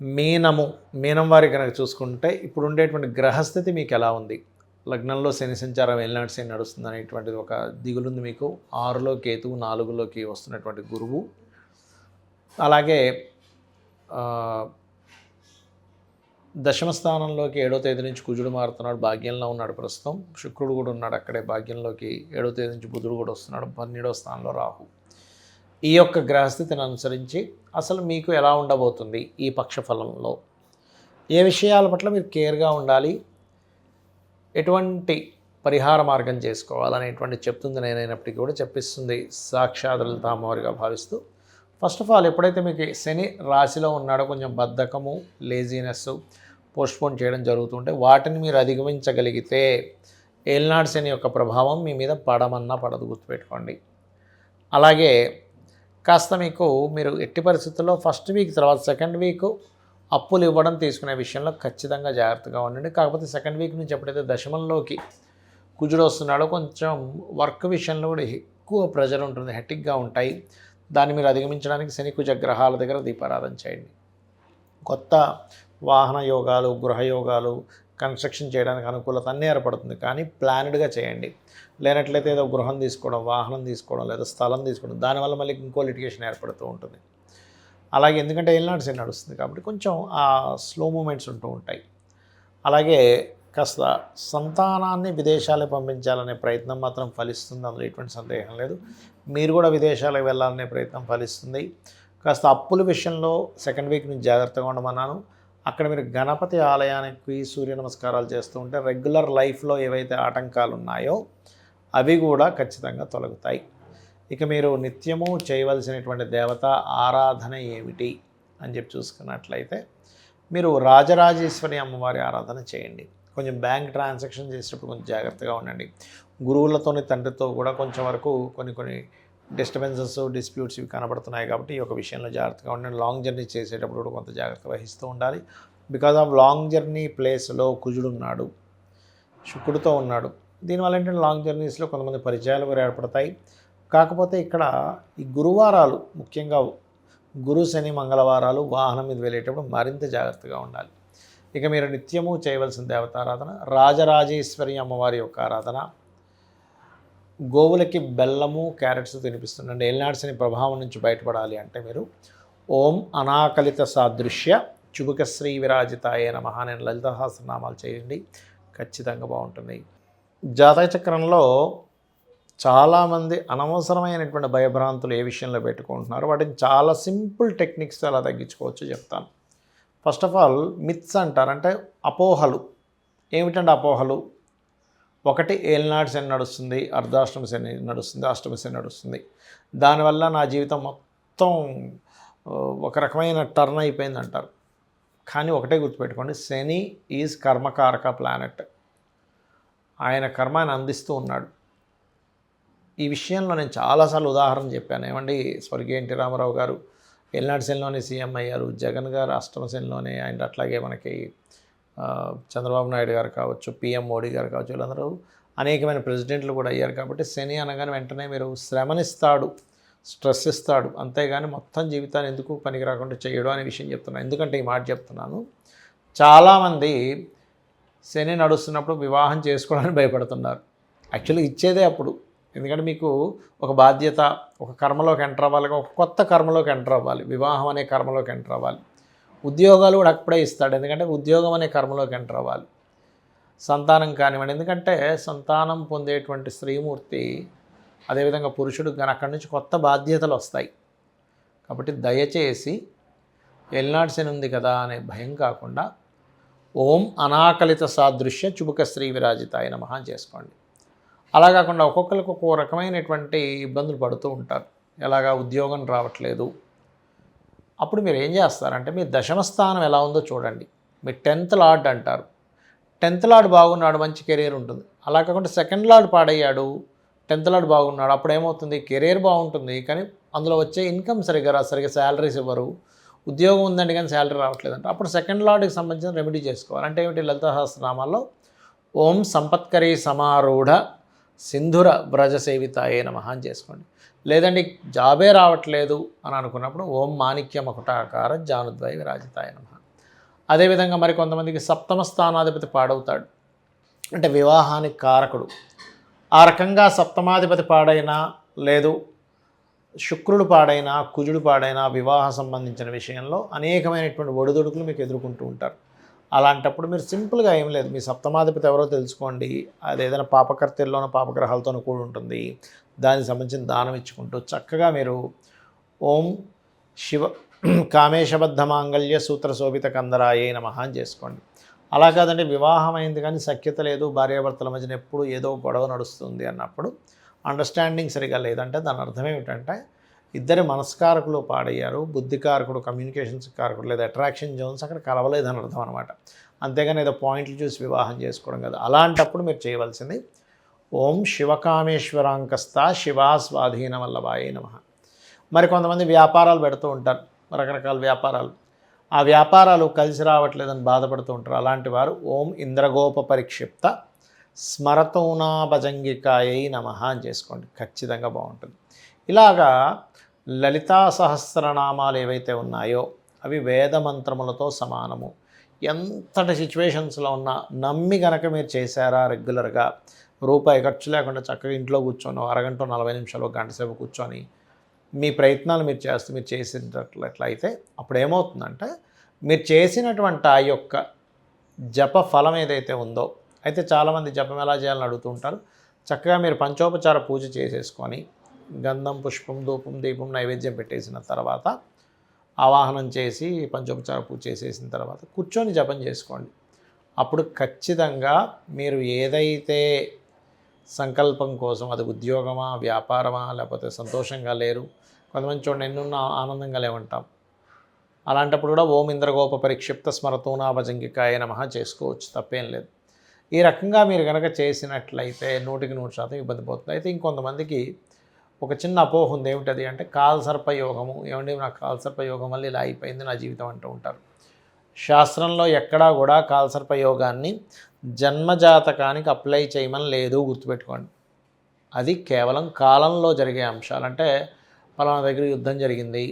మీనం వారి కనుక చూసుకుంటే ఇప్పుడు ఉండేటువంటి గ్రహస్థితి మీకు ఎలా ఉంది? లగ్నంలో శని సంచారం ఏలినాటి శని నడుస్తుంది అనేటువంటిది ఒక దిగులుంది మీకు. 6లో కేతువు, 4లోకి వస్తున్నటువంటి గురువు, అలాగే దశమ స్థానంలోకి 7వ తేదీ నుంచి కుజుడు మారుతున్నాడు, భాగ్యంలో ఉన్నాడు ప్రస్తుతం. శుక్రుడు కూడా ఉన్నాడు అక్కడే భాగ్యంలోకి. 7వ తేదీ నుంచి బుధుడు కూడా వస్తున్నాడు, 12వ స్థానంలో రాహు. ఈ యొక్క గ్రహస్థితిని అనుసరించి అసలు మీకు ఎలా ఉండబోతుంది ఈ పక్షఫలంలో, ఏ విషయాల పట్ల మీరు కేర్గా ఉండాలి, ఎటువంటి పరిహార మార్గం చేసుకోవాలనేటువంటి చెప్తుంది నేనైనప్పటికీ కూడా చెప్పిస్తుంది సాక్షాత్ లలిత అమ్మవారిగా భావిస్తూ. ఫస్ట్ ఆఫ్ ఆల్, ఎప్పుడైతే మీకు శని రాశిలో ఉన్నాడో కొంచెం బద్ధకము, లేజీనెస్, పోస్ట్పోన్ చేయడం జరుగుతుంటే వాటిని మీరు అధిగమించగలిగితే ఏలినాటి శని యొక్క ప్రభావం మీ మీద పడమన్నా పడదు, గుర్తుపెట్టుకోండి. అలాగే కాస్త మీరు ఎట్టి పరిస్థితుల్లో ఫస్ట్ వీక్ తర్వాత సెకండ్ వీక్ అప్పులు ఇవ్వడం తీసుకునే విషయంలో ఖచ్చితంగా జాగ్రత్తగా ఉండండి. కాకపోతే సెకండ్ వీక్ నుంచి ఎప్పుడైతే దశమంలోకి కుజుడు వస్తున్నాడో కొంచెం వర్క్ విషయంలో కూడా ఎక్కువ ప్రెజర్ ఉంటుంది, హెక్టిక్గా ఉంటాయి. దాన్ని మీరు అధిగమించడానికి శని కుజ గ్రహాల దగ్గర దీపారాధన చేయండి. కొత్త వాహన యోగాలు, గృహయోగాలు, కన్స్ట్రక్షన్ చేయడానికి అనుకూలత అన్నీ ఏర్పడుతుంది, కానీ ప్లానెడ్గా చేయండి. లేనట్లయితే ఏదో గృహం తీసుకోవడం, వాహనం తీసుకోవడం, లేదా స్థలం తీసుకోవడం, దానివల్ల మళ్ళీ ఇంకో లిటిగేషన్ ఏర్పడుతూ ఉంటుంది. అలాగే ఎందుకంటే ఏలినాటి శని నడుస్తుంది కాబట్టి కొంచెం ఆ స్లో మూమెంట్స్ ఉంటూ ఉంటాయి. అలాగే కాస్త సంతానాన్ని విదేశాలకు పంపించాలనే ప్రయత్నం మాత్రం ఫలిస్తుంది, అందులో ఎటువంటి సందేహం లేదు. మీరు కూడా విదేశాలకు వెళ్ళాలనే ప్రయత్నం ఫలిస్తుంది. కాస్త అప్పుల విషయంలో సెకండ్ వీక్ నుంచి జాగ్రత్తగా ఉండమన్నాను. అక్కడ మీరు గణపతి ఆలయానికి సూర్య నమస్కారాలు చేస్తూ ఉంటే రెగ్యులర్ లైఫ్లో ఏవైతే ఆటంకాలు ఉన్నాయో అవి కూడా ఖచ్చితంగా తొలగుతాయి. ఇక మీరు నిత్యము చేయవలసినటువంటి దేవత ఆరాధన ఏమిటి అని చెప్పి చూసుకున్నట్లయితే మీరు రాజరాజేశ్వరి అమ్మవారి ఆరాధన చేయండి. కొంచెం బ్యాంక్ ట్రాన్సాక్షన్ చేసేటప్పుడు కొంచెం జాగ్రత్తగా ఉండండి. గురువులతోని, తండ్రితో కూడా కొంచెం వరకు కొన్ని డిస్టర్బెన్సెస్, డిస్ప్యూట్స్ ఇవి కనబడుతున్నాయి కాబట్టి ఈ యొక్క విషయంలో జాగ్రత్తగా ఉండండి. లాంగ్ జర్నీ చేసేటప్పుడు కూడా కొంత జాగ్రత్త వహిస్తూ ఉండాలి. బికాజ్ ఆఫ్ లాంగ్ జర్నీ ప్లేస్లో కుజుడు ఉన్నాడు, శుక్రుడితో ఉన్నాడు. దీనివల్ల ఏంటంటే లాంగ్ జర్నీస్లో కొంతమంది పరిచయాలు కూడా ఏర్పడతాయి. కాకపోతే ఇక్కడ ఈ గురువారాలు, ముఖ్యంగా గురు, శని, మంగళవారాలు వాహనం మీద వెళ్ళేటప్పుడు మరింత జాగ్రత్తగా ఉండాలి. ఇక మీరు నిత్యము చేయవలసిన దేవతారాధన రాజరాజేశ్వరి అమ్మవారి యొక్క ఆరాధన. గోవులకి బెల్లము, క్యారెట్స్ తినిపిస్తుండండి. ఏలినాటి శని ప్రభావం నుంచి బయటపడాలి అంటే మీరు ఓం అనాకలిత సాదృశ్య చుబుక శ్రీ విరాజితాయ నమః అనే లలిత సహస్రనామాలు చేయండి, ఖచ్చితంగా బాగుంటుంది. జాతక చక్రంలో చాలామంది అనవసరమైనటువంటి భయభ్రాంతులు ఏ విషయంలో పెట్టుకుంటున్నారు, వాటిని చాలా సింపుల్ టెక్నిక్స్ అలా తగ్గించుకోవచ్చు చెప్తాను. ఫస్ట్ ఆఫ్ ఆల్ మిత్స్ అంటారు, అంటే అపోహలు. ఏమిటంటే అపోహలు, ఒకటి ఏలినాటి శని నడుస్తుంది, అర్ధాష్టమ శని నడుస్తుంది, అష్టమ శని నడుస్తుంది, దానివల్ల నా జీవితం మొత్తం ఒక రకమైన టర్న్ అయిపోయింది అంటారు. కానీ ఒకటే గుర్తుపెట్టుకోండి, శని ఈజ్ కర్మకారక ప్లానెట్. ఆయన కర్మాన్ని అందిస్తూ ఉన్నాడు. ఈ విషయంలో నేను చాలాసార్లు ఉదాహరణ చెప్పాను. ఏమండి, స్వర్గీయ ఎన్టీ రామారావు గారు ఏలినాటి శనిలోనే సీఎం అయ్యారు, జగన్ గారు అష్టమ శనిలోనే, అండ్ అట్లాగే మనకి చంద్రబాబు నాయుడు గారు కావచ్చు, పిఎం మోడీ గారు కావచ్చు, వీళ్ళందరూ అనేకమైన ప్రెసిడెంట్లు కూడా అయ్యారు. కాబట్టి శని అనగానే వెంటనే మీరు శ్రమనిస్తాడు, స్ట్రెస్ ఇస్తాడు, అంతేగాని మొత్తం జీవితాన్ని ఎందుకు పనికి రాకుండా చేయడం అనే విషయం చెప్తున్నాను. ఎందుకంటే ఈ మాట చెప్తున్నాను, చాలామంది శని నడుస్తున్నప్పుడు వివాహం చేసుకోవడానికి భయపడుతున్నారు. యాక్చువల్లీ ఇచ్చేదే అప్పుడు. ఎందుకంటే మీకు ఒక బాధ్యత, ఒక కర్మలోకి ఎంటర్ అవ్వాలి, ఒక కొత్త కర్మలోకి ఎంటర్ అవ్వాలి, వివాహం అనే కర్మలోకి ఎంటర్ అవ్వాలి. ఉద్యోగాలు కూడా అప్పుడే ఇస్తాడు, ఎందుకంటే ఉద్యోగం అనే కర్మలోకి ఎంటర్ అవ్వాలి. సంతానం కానివ్వండి, ఎందుకంటే సంతానం పొందేటువంటి స్త్రీమూర్తి, అదేవిధంగా పురుషుడు కానీ అక్కడి నుంచి కొత్త బాధ్యతలు వస్తాయి. కాబట్టి దయచేసి ఏలినాటి శని ఉంది కదా అనే భయం కాకుండా ఓం అనాకలిత సాదృశ్య చుబుక శ్రీ విరాజితాయ నమః చేసుకోండి. అలా కాకుండా ఒక్కొక్కరికి ఒక్కో రకమైనటువంటి ఇబ్బందులు పడుతూ ఉంటారు. ఎలాగా ఉద్యోగం రావట్లేదు, అప్పుడు మీరు ఏం చేస్తారంటే మీ దశమ స్థానం ఎలా ఉందో చూడండి. మీ 10th లార్డ్ అంటారు, 10th లార్డ్ బాగున్నాడు, మంచి కెరీర్ ఉంటుంది. అలా కాకుండా సెకండ్ లార్డ్ పాడయ్యాడు, 10th లార్డ్ బాగున్నాడు, అప్పుడు ఏమవుతుంది, కెరీర్ బాగుంటుంది కానీ అందులో వచ్చే ఇన్కమ్ సరిగ్గా శాలరీస్ ఇవ్వరు. ఉద్యోగం ఉందండి కానీ శాలరీ రావట్లేదు అంటే అప్పుడు సెకండ్ లార్డ్కి సంబంధించిన రెమెడీ చేసుకోవాలి. అంటే ఏమిటి, లలిత సహస్రనామాల్లో ఓం సంపత్కరీ సమారూఢ సింధుర వ్రజ సేవితాయే నమః అని చేసుకోండి. లేదండి జాబే రావట్లేదు అని అనుకున్నప్పుడు ఓం మాణిక్య మకుటాకార జానుద్వయ విరాజితాయ నమః. అదేవిధంగా మరి కొంతమందికి సప్తమ స్థానాధిపతి పాడవుతాడు, అంటే వివాహానికి కారకుడు. ఆ రకంగా సప్తమాధిపతి పాడైనా, లేదు శుక్రుడు పాడైనా, కుజుడు పాడైనా వివాహ సంబంధించిన విషయంలో అనేకమైనటువంటి ఒడిదుడుకులు మీకు ఎదుర్కొంటూ ఉంటారు. అలాంటప్పుడు మీరు సింపుల్గా ఏం లేదు, మీ సప్తమాధిపతి ఎవరో తెలుసుకోండి. అది ఏదైనా పాపకర్తెల్లోనో పాపగ్రహాలతోనూ కూడి ఉంటుంది. దానికి సంబంధించిన దానం ఇచ్చుకుంటూ చక్కగా మీరు ఓం శివ కామేశబద్ధ మాంగళ్య సూత్ర శోభిత కందరాయే నమః అని చేసుకోండి. అలా కాదండి, వివాహం అయింది కానీ సఖ్యత లేదు, భార్యాభర్తల మధ్యన ఎప్పుడు ఏదో గొడవ నడుస్తుంది అన్నప్పుడు, అండర్స్టాండింగ్ సరిగా లేదంటే దాని అర్థం ఏమిటంటే ఇద్దరి మనస్కారకులు పాడయ్యారు, బుద్ధికారకుడు కమ్యూనికేషన్స్ కారకుడు లేదా అట్రాక్షన్ జోన్స్ అక్కడ కలవలేదని అర్థం అనమాట. అంతేగాని ఏదో పాయింట్లు చూసి వివాహం చేసుకోవడం కదా. అలాంటప్పుడు మీరు చేయవలసింది ఓం శివకామేశ్వరాంకస్త శివా స్వాధీన వల్లభాయే నమః. మరి కొంతమంది వ్యాపారాలు పెడుతూ ఉంటారు, రకరకాల వ్యాపారాలు, ఆ వ్యాపారాలు కలిసి రావట్లేదని బాధపడుతూ ఉంటారు. అలాంటి వారు ఓం ఇంద్రగోప పరిక్షిప్త స్మరతౌనాభజంగికాయై నమః అని చేసుకోండి, ఖచ్చితంగా బాగుంటుంది. ఇలాగా లలితా సహస్రనామాలు ఏవైతే ఉన్నాయో అవి వేద మంత్రములతో సమానము. ఎంతటి సిచ్యువేషన్స్లో ఉన్నా నమ్మి గనక మీరు చేశారా రెగ్యులర్గా, రూపాయి ఖర్చు లేకుండా చక్కగా ఇంట్లో కూర్చొని అరగంట 40 నిమిషాలు గంట సేపు కూర్చొని మీ ప్రయత్నాలు మీరు చేసినట్లయితే అప్పుడు ఏమవుతుందంటే మీరు చేసినటువంటి ఆ యొక్క జప ఫలం ఏదైతే ఉందో, అయితే చాలామంది జపం ఎలా చేయాలని అడుగుతూ ఉంటారు. చక్కగా మీరు పంచోపచార పూజ చేసేసుకొని గంధం, పుష్పం, ధూపం, దీపం నైవేద్యం పెట్టేసిన తర్వాత ఆవాహనం చేసి పంచోపచార పూజ చేసేసిన తర్వాత కూర్చొని జపం చేసుకోండి. అప్పుడు ఖచ్చితంగా మీరు ఏదైతే సంకల్పం కోసం, అది ఉద్యోగమా, వ్యాపారమా, లేకపోతే సంతోషంగా లేరు, కొంతమంది చూడండి ఎన్నున్న ఆనందంగా లేవంటాం, అలాంటప్పుడు కూడా ఓం ఇంద్రగోప పరిక్షిప్త స్మరతూనాభజంగికాయ నమః చేసుకోవచ్చు, తప్పేం లేదు. ఈ రకంగా మీరు కనుక చేసినట్లయితే 100% ఇబ్బంది పోతుంది. అయితే ఇంకొంతమందికి ఒక చిన్న అపోహ ఉంది, ఏమిటది అంటే కాలసర్పయోగము. ఏమండి నాకు కాలసర్పయోగం వల్ల ఇలా అయిపోయింది నా జీవితం అంటూ ఉంటారు. శాస్త్రంలో ఎక్కడా కూడా కాలసర్పయోగాన్ని జన్మజాతకానికి అప్లై చేయమని లేదు, గుర్తుపెట్టుకోండి. అది కేవలం కాలంలో జరిగే అంశాలు. అంటే పలానా దగ్గర యుద్ధం జరిగింది,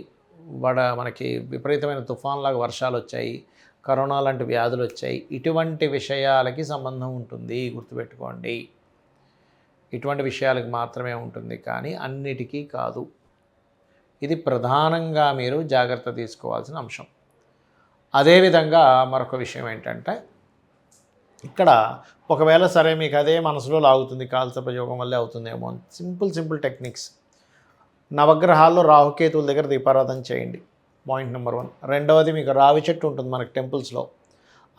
మనకి విపరీతమైన తుఫాన్లాగా వర్షాలు వచ్చాయి, కరోనా లాంటి వ్యాధులు వచ్చాయి, ఇటువంటి విషయాలకి సంబంధం ఉంటుంది, గుర్తుపెట్టుకోండి. ఇటువంటి విషయాలకు మాత్రమే ఉంటుంది, కానీ అన్నిటికీ కాదు. ఇది ప్రధానంగా మీరు జాగ్రత్త తీసుకోవాల్సిన అంశం. అదేవిధంగా మరొక విషయం ఏంటంటే, ఇక్కడ ఒకవేళ సరే మీకు అదే మనసులో లాగుతుంది, కాలసర్పయోగం వల్లే అవుతుందేమో అని సింపుల్ టెక్నిక్స్. నవగ్రహాల్లో రాహుకేతువుల దగ్గర దీపారాధన చేయండి, పాయింట్ నెంబర్ 1. రెండవది, మీకు రావి చెట్టు ఉంటుంది మనకి టెంపుల్స్లో,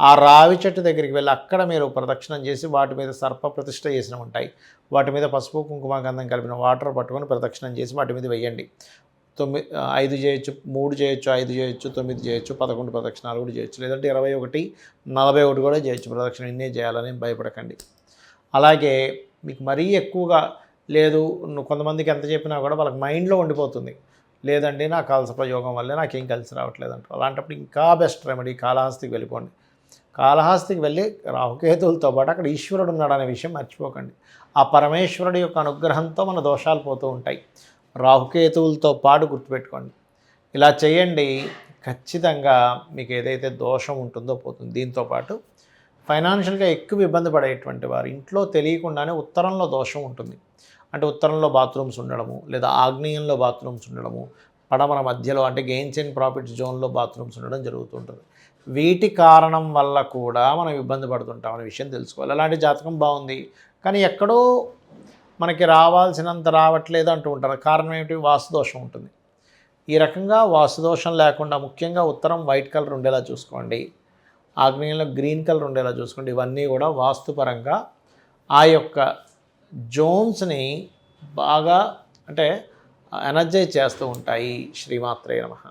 ఆ రావి చెట్టు దగ్గరికి వెళ్ళి అక్కడ మీరు ప్రదక్షిణం చేసి వాటి మీద సర్ప ప్రతిష్ఠ చేసినవి ఉంటాయి, వాటి మీద పసుపు కుంకుమ గంధం కలిపిన వాటర్ పట్టుకొని ప్రదక్షిణం చేసి వాటి మీద వెయ్యండి. 5 చేయొచ్చు, 3 చేయొచ్చు, 5 చేయొచ్చు, 9 చేయొచ్చు, 11 ప్రదక్షిణాలు కూడా చేయొచ్చు, లేదంటే 21, 41 కూడా చేయొచ్చు ప్రదక్షిణ. ఇన్నే చేయాలని భయపడకండి. అలాగే మీకు మరీ ఎక్కువగా లేదు, కొంతమందికి ఎంత చెప్పినా కూడా వాళ్ళకి మైండ్లో ఉండిపోతుంది, లేదండి నా కాలసర్పయోగం వల్లే నాకేం కలిసి రావట్లేదు అంటారు. అలాంటప్పుడు ఇంకా బెస్ట్ రెమెడీ కాళహస్తికి వెళ్ళిపోండి. కాళహస్తికి వెళ్ళి రాహుకేతువులతో పాటు అక్కడ ఈశ్వరుడు ఉన్నాడనే విషయం మర్చిపోకండి. ఆ పరమేశ్వరుడి యొక్క అనుగ్రహంతో మన దోషాలు పోతూ ఉంటాయి. రాహుకేతువులతో పాటు గుర్తుపెట్టుకోండి. ఇలా చేయండి, ఖచ్చితంగా మీకు ఏదైతే దోషం ఉంటుందో పోతుంది. దీంతోపాటు ఫైనాన్షియల్గా ఎక్కువ ఇబ్బంది పడేటువంటి వారు ఇంట్లో తెలియకుండానే ఉత్తరంలో దోషం ఉంటుంది. అంటే ఉత్తరంలో బాత్రూమ్స్ ఉండడము, లేదా ఆగ్నేయంలో బాత్రూమ్స్ ఉండడము, పడమర మధ్యలో అంటే గెయిన్స్ అండ్ ప్రాఫిట్స్ జోన్లో బాత్రూమ్స్ ఉండడం జరుగుతుంటుంది. వీటి కారణం వల్ల కూడా మనం ఇబ్బంది పడుతుంటాం అనే విషయం తెలుసుకోవాలి. అలాంటి జాతకం బాగుంది కానీ ఎక్కడో మనకి రావాల్సినంత రావట్లేదు అంటూ ఉంటారు. కారణం ఏమిటి? వాస్తుదోషం ఉంటుంది. ఈ రకంగా వాస్తుదోషం లేకుండా ముఖ్యంగా ఉత్తరం వైట్ కలర్ ఉండేలా చూసుకోండి, ఆగ్నేయంలో గ్రీన్ కలర్ ఉండేలా చూసుకోండి. ఇవన్నీ కూడా వాస్తుపరంగా ఆ యొక్క జోన్స్ని బాగా అంటే ఎనర్జైజ్ చేస్తూ ఉంటాయి. శ్రీమాత్రే నమః.